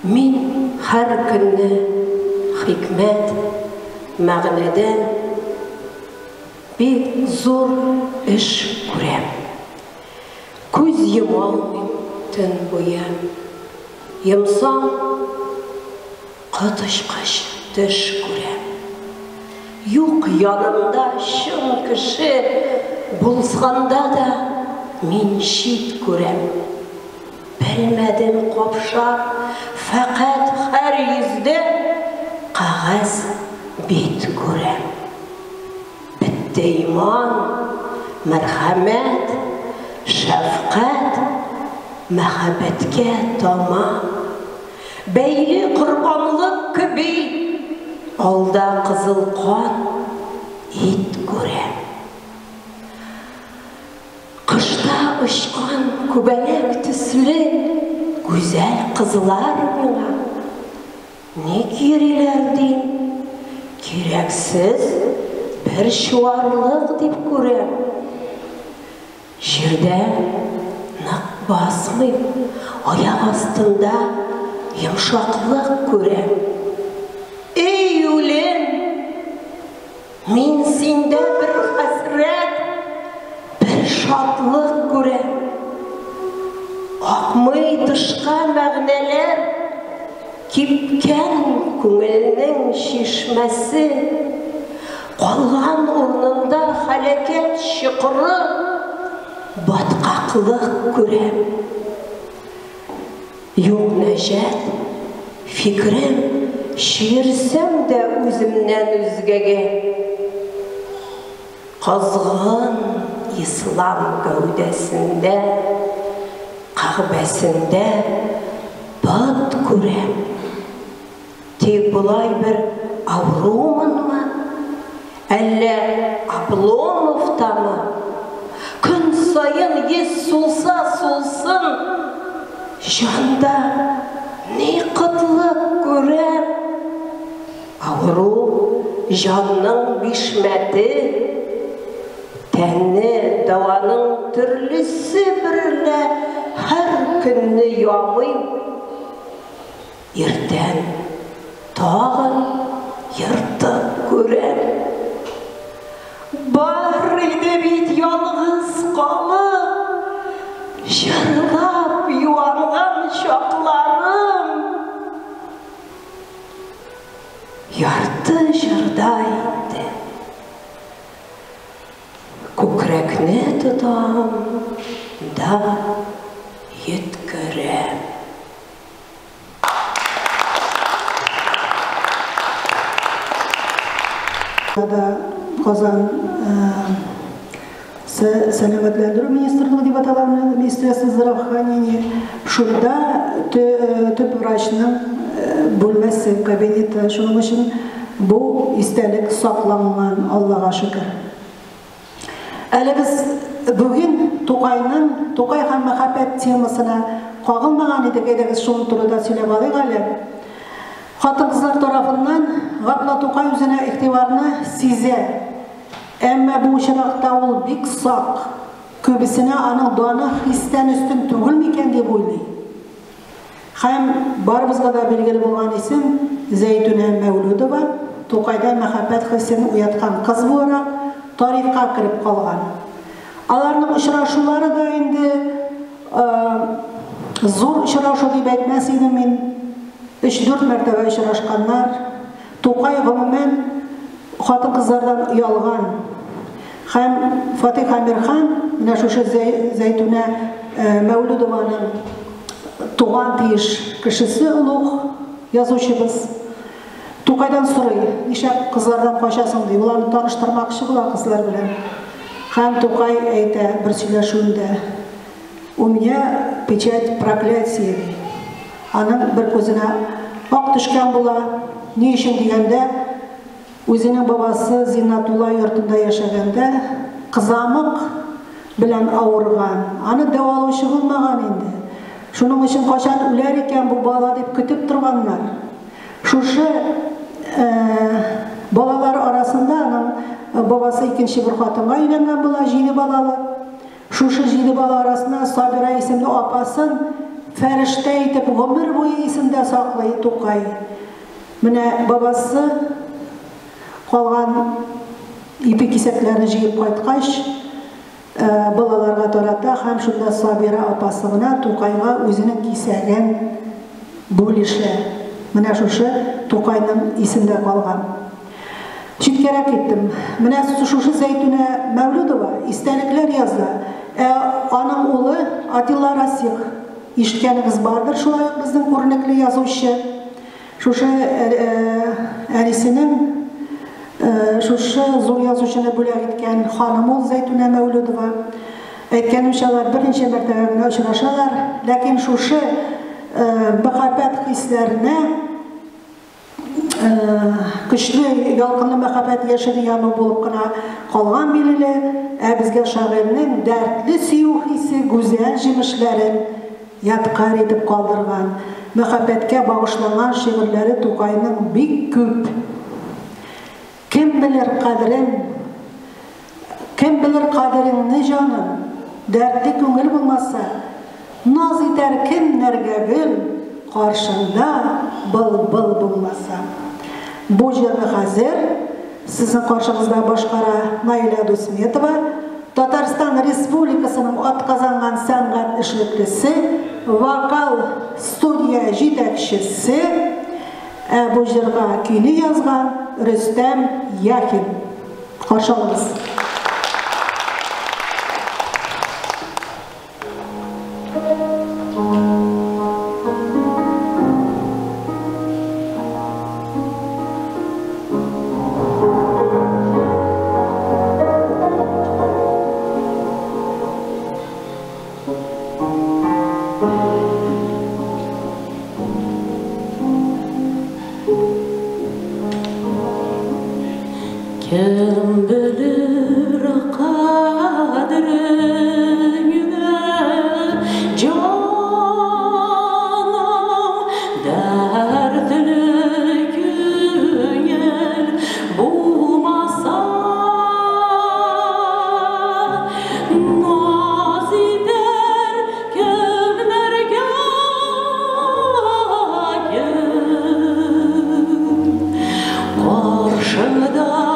Мин һәр көнне хикмәт, мәгънәдән бик зур эш күрәм. Күз йомалмыйм төн буе. Йомсам, кытышкыч төш күрәм. Юк янымда чын кеше булсанда да мин чит күрәм. Белмәдем капшап, фақат һәр йөздә кагаз бит күрәм. Иман, мәрхәмәт, шәфкать, мәхәббәткә тамам. Бәйле корбанлык кеби, алда кызыл кан, ит күрәм. Кышта очкан күбәләк төсле, гүзәл кызлар миңа. Ник йөриләр дим, кирәксез bir şuarlıq dip күрәм. Җирдә нык басмыйм, аяк астында йомшаклык күрәм. Эй үлем, мин синдә бер хәсрәт, бер шатлык күрәм. Акмый тышка мәгънәләр, кипкән күңелнең чишмәсе. Калган урнында хәләкәт чыкыры, батқақлық көрем. Yok нәжәт, фикрем шиірсем де өзімнен өзгеге. Қызғын ислам гәудесінде, қағбәсінде бат көрем. Тек бұлай бір аурумын ма, әлі Обломовтамы? Күн сайын ес солса солсын, жанда не қытлық көрем. Ауру жанның бишмәті, тәнні дауаның түрлісі бірлі әр күнні ямайм. Ертен тағын ертіп көрем. Бар еді бет ялғыз қалып, жырлап юанған шақларым. Ярты жырдайды, көкірекне тұтам да еткірем. Қазан сәлеметлендіру министрлігі деп аталған Министерство здравоохранения. Шурда төп врачның бөлмесі, кабинеті. Шуның үшін бұл истәлік сақланған, Аллаға шүкір. Әлі біз бүгін Тоқай һәм мәхәббәт темасына қағылмаған едік, едігіз шуның тұрыда сөйлеп алайық әлі. Хатын-қызлар тарафынан Ғапла Тоқай өзіне иқтибарны сезе. Әмма бұл шырақта ол бик сақ. Көбісіне аның дуаны христиан үстін түгіл мекен деп ойлай. Хәм барыбызға да белгілі болған есім Зәйтүнә Мәулудова, Тоқайда мәхәббәт христианын уятқан қыз боларақ тарихқа кіріп қалған. Аларның ұшырашулары да енді зор ұшырашу деп әйтмәс едім мен. 3-4 мәртәбә ұшырашқаннар. Тоқай ғымымен хатын-қыздардан ұялған. Хәм Фатих Амирхан, мына шушы Зәйтүнә Мәулудованың туған тиеш кішісі ұлық язучыбыз. Тоқайдан сұрай, нишәп қызлардан қашасың дей, оларны таныштырмақшы бұла қызлар білән. Хәм Тоқай әйтә бір сөйләшуінде: "У меня печать проклятия." Аның бір көзіне ақ түшкен бола. Не үшін дегенде, өзінің бабасы Зиннатулла йортында яшәгәндә қызамық білән ауырған. Аны дәвалаушы булмаған инде. Шуның үшін қашан үләр екен бұл бала деп көтіп тұрғаннар. Шушы балалар арасында аның бабасы икенче бір хатынға үйленген була, 7 балалы. Шушы 7 бала арасында Сабира исемле апасын фәрештә итеп гомер буе исемдә саклый Тоқай. Менә бабасы калган ипи кисәкләрне җыеп кайткач, балаларга тарата һәм шунда Сабира апасы гына Тоқайга үзенең кисәген бүлешә. Менә шушы Тоқайның исемдә калган. Читкәрәк киттем. Менә шушы Зәйтүнә Мәулудова истәлекләр язды. Аның улы Атилла Расих. Ишеткәнегез бардыр, шулай безнең күренекле язучы. Шушы әнисенең шушы зур язучыны бүләк иткән ханым ул Зәйтүнә Мәулудова. Әйткәнемчә, алар берничә мәртәбә генә очрашалар, ләкин шушы мәхәббәт хисләренә көчле ялкынлы мәхәббәт яшәде яны булып кына калган билгеле, безгә шагыйрьнең дәртле сөю хисе, гүзәл җимешләрен ядкар итеп калдырган, мәхәббәткә багышланган шигырьләре Тоқайның бик күп. Кем белер кадереңне җаным, дәртле күңел булмаса, наз итәр кемнәргә гөл, каршында был булмаса. Бу җырны хәзер сезнең каршыгызда башкара Наиля Дусметова, Татарстан Республикасының атказанган сәнгать эшлеклесе, вокал студия җитәкчесе, бу җырга көйне язган Рөстәм Яхин. Каршы алыгыз. Kim bilir kadrine canım dertli güngel bulmasa naz eder kimlerge karşında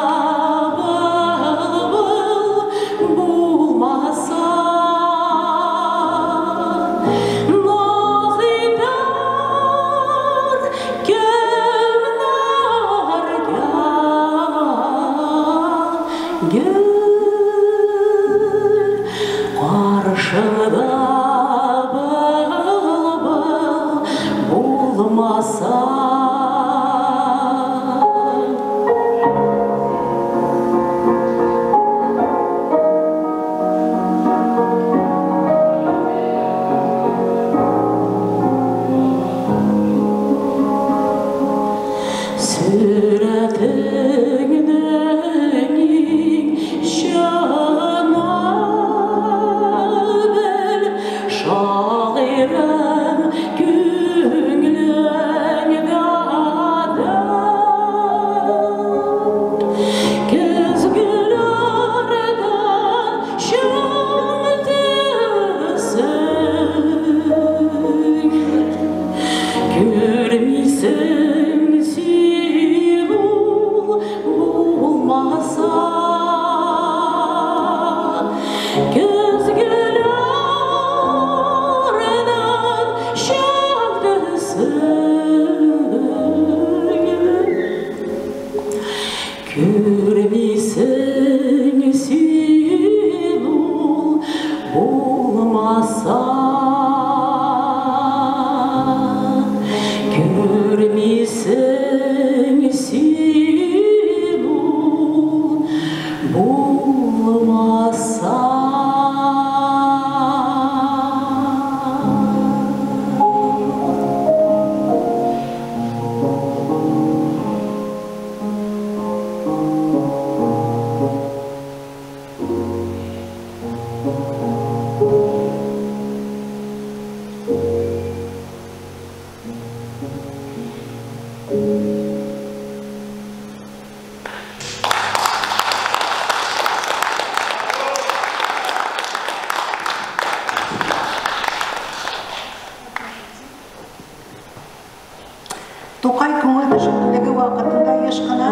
Тукай күңел төшенкелеге вакытында еш кына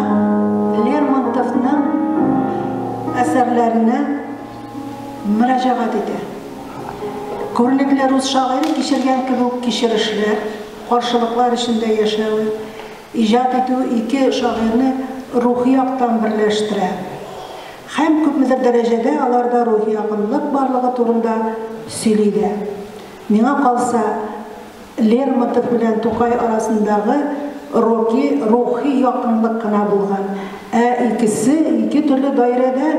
Лермонтовның әсәрләренә мөрәҗәгать итә. Күренекле рус шагыйре кичергән кебек кичерешләр, каршылыклар эчендә яшәү, иҗат итү ике шагыйрьне рухи яктан берләштерә. Һәм күпмедер дәрәҗәдә аларда рухи якынлык барлыгы турында сөйләде. Миңа калса, Лермонтов белән Тукай арасындагы рухи якынлык кына булган. Икесе ике төрле даирәдә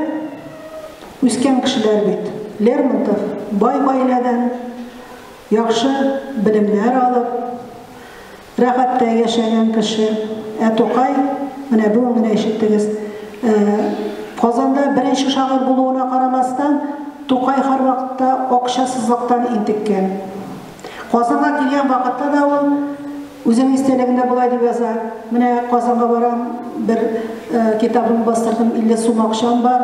үскән кешеләр бит. Лермонтов бай гаиләдән яхшы белемнәр алып, рәхәттә яшәгән кеше. Тукай, менә бүген генә ишеттегез, Казанда беренче шагыйрь булуына карамастан, Тукай һәрвакытта акчасызлыктан интеккән. Казанга килгән вакытта да ул үзенең истәлегендә булай дип яза. Менә Казанга барам, бер китабын бастырдым, 50 сум акчам бар.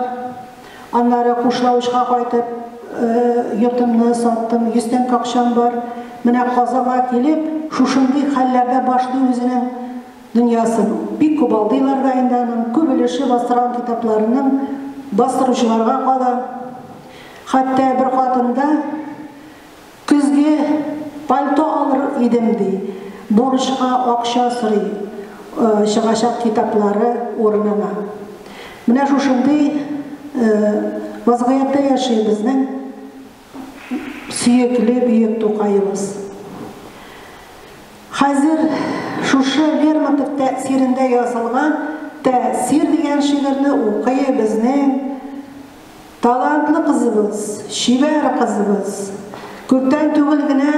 Аннары Кушлавычка кайтып, йортымны саттым, 100 тәңкә акчам бар. Менә Казанга килеп, шушындый хәлләрдә башлый үзенең дөньясын. Бик күп алдылар да инде аның, күп өлеше бастырган китапларының бастыручыларга кала. Хәтта бер хатында көзгә пальто алыр идем ди. Бурычка акча сорый, чыгачак китаплары урынына. Менә шушындый вазгыятта яшәй безнең сөекле бөек Тукайыбыз. Хәзер шушы Лермонтов тәэсирендә язылган «Тәэсир» дигән шигырьне укый безнең талантлы кызыбыз, шибәр кызыбыз. Күптән түгел генә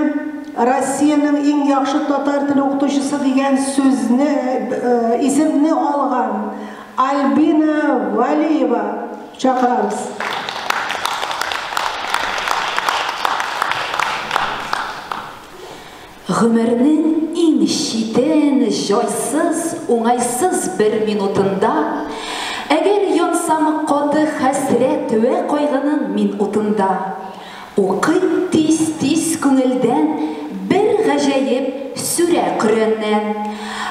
Россиянең иң яхшы татар теле укытучысы дигән сүзне, исемне алган Альбина Валиева чакырабыз. Гомернең иң читен, жайсыз, уңайсыз бер минутында, әгәр янсам каты хәсрәт вә кайгының минутында, укый тиз-тиз күңелдән бер гаҗәеп сүрә Коръәннән,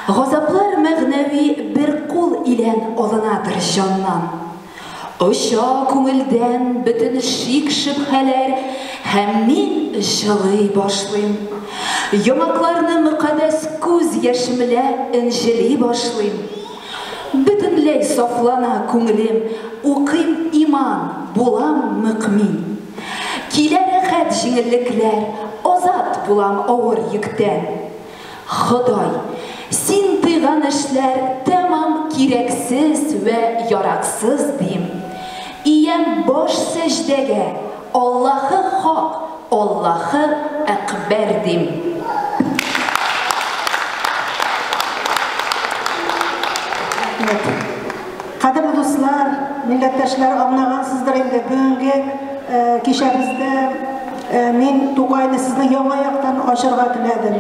газаплар мәгънәви бер кул илән алынадыр җаннан. Оша күңелдән бөтен шик-шөбһәләр, һәм мин җылый башлыйм. Ямакларны мөкаддәс күз яшемлә инҗели башлыйм. Бөтенләй сафлана күңелем, укыйм иман, булам мөкмин. Килә рәхәт җиңеллекләр, азат булам авыр йөктән. Ходай, син тыйган эшләр тәмам кирәксез вә яраксыз дим. Иям баш сәҗдәгә, Аллаһы хак, Аллаһы әкбәр дим. Кадерле дуслар, милләттәшләр, аңлагансыздыр инде бүгенге кичәбездә мин Тукайны сезне яңа яктан ачарга теләдем.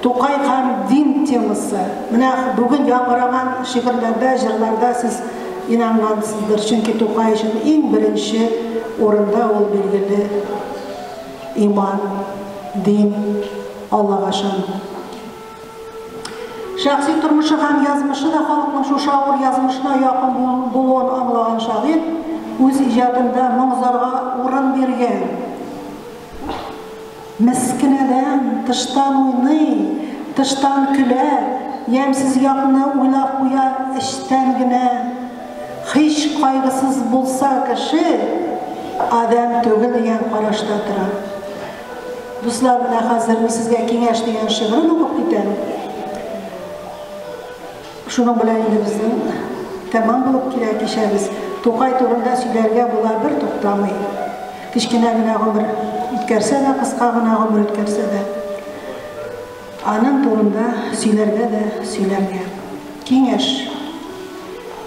Тукай һәм дин темасы. Менә бүген яңгыраган шигырьләрдә, җырларда сез инангансыздыр, чөнки Тукай өчен иң беренче урында ул билгеле иман, дин, Аллага ышану. Шәхси тормышы һәм язмышы да халыкның шушы авыр язмышына якын булуын аңлаган шагыйрь үз иҗатында моңзарга урын биргән. Мескенәдән тыштан уйный, тыштан көлә, ямьсез якны уйлап куя эчтән генә. Һич кайгысыз булса кеше, адам түгел дигән карашта тора. Дуслар, менә хәзер мин сезгә киңәш дигән шигырен укып китәм. Шуның белән инде безнең тәмам булып килә кичәбез. Тукай турында сөйләргә була бер туктамый. Кичкенә генә гомер үткәрсә дә, кыска гына гомер үткәрсә дә, аның турында сөйләргә дә сөйләргә. Киңәш.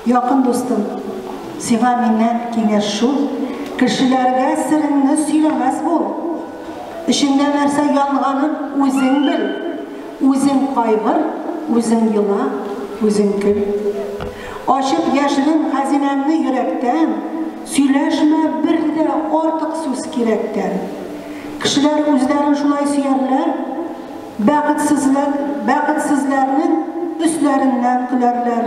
Якын дустым, сиңа миннән киңәш шул, кешеләргә сереңне сөйләмәс бул. Эчеңдә нәрсә янганын үзең бел. Үзең кайгыр, үзең йыла, үзең көл. Ачып яшерен хәзинәңне йөрәктән, сөйләшмә бер дә артык сүз кирәктән. Кешеләр үзләрен шулай сөярләр, бәхетсезләрнең өсләреннән көләрләр.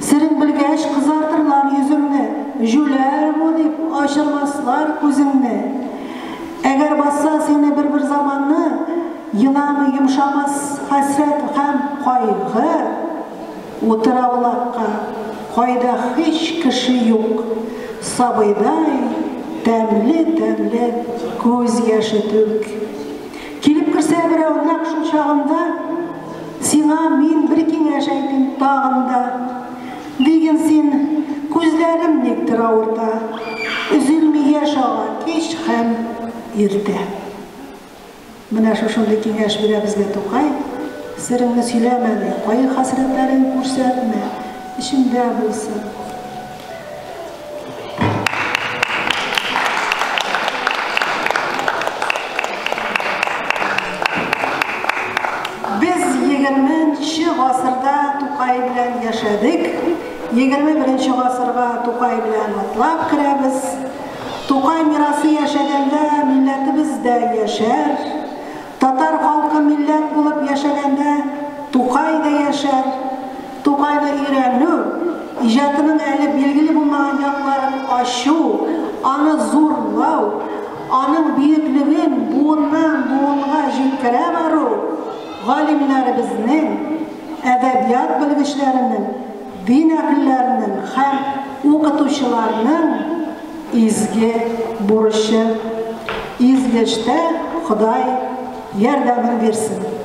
Серең белгәч кызартырлар йөзеңне, җүләр бу дип ачырмаслар күзеңне. Әгәр басса сине бер заманны, йыламы йомшамас хәсрәт һәм кайгы, утыраулакка кайда һич кеше юк, сабыйдай тәмле күз яшы түк. Килеп керсә берәү нәкъ шул чагында, сиңа мин бер киңәш әйтим тагында. Диген син, күзләрем никтер авырта, üzülми яшь ага кич һәм иртә. Менә шушындый киңәш бирә безгә Тукай. Сереңне сөйләмә, кайгы хәсрәтләрен күрсәтмә, эчеңдә булсын. Без 20-нче гасырда Тукай белән яшәдек. 21-нче гасырга Тукай белән атлап керәбез. Тукай мирасы яшәгәндә милләтебез дә яшәр. Татар халкы милләт булып яшәгәндә Тукай да яшәр. Тукайны өйрәнү, иҗатының әле билгеле булмаган якларын ачу, аны зурлау, аның бөеклеген буыннан буынга җиткерә бару галимнәребезнең, әдәбият белгечләренең, дин әһелләренең һәм укытучыларның изге бурычы. Изге эштә Ходай ярдәмен бирсен.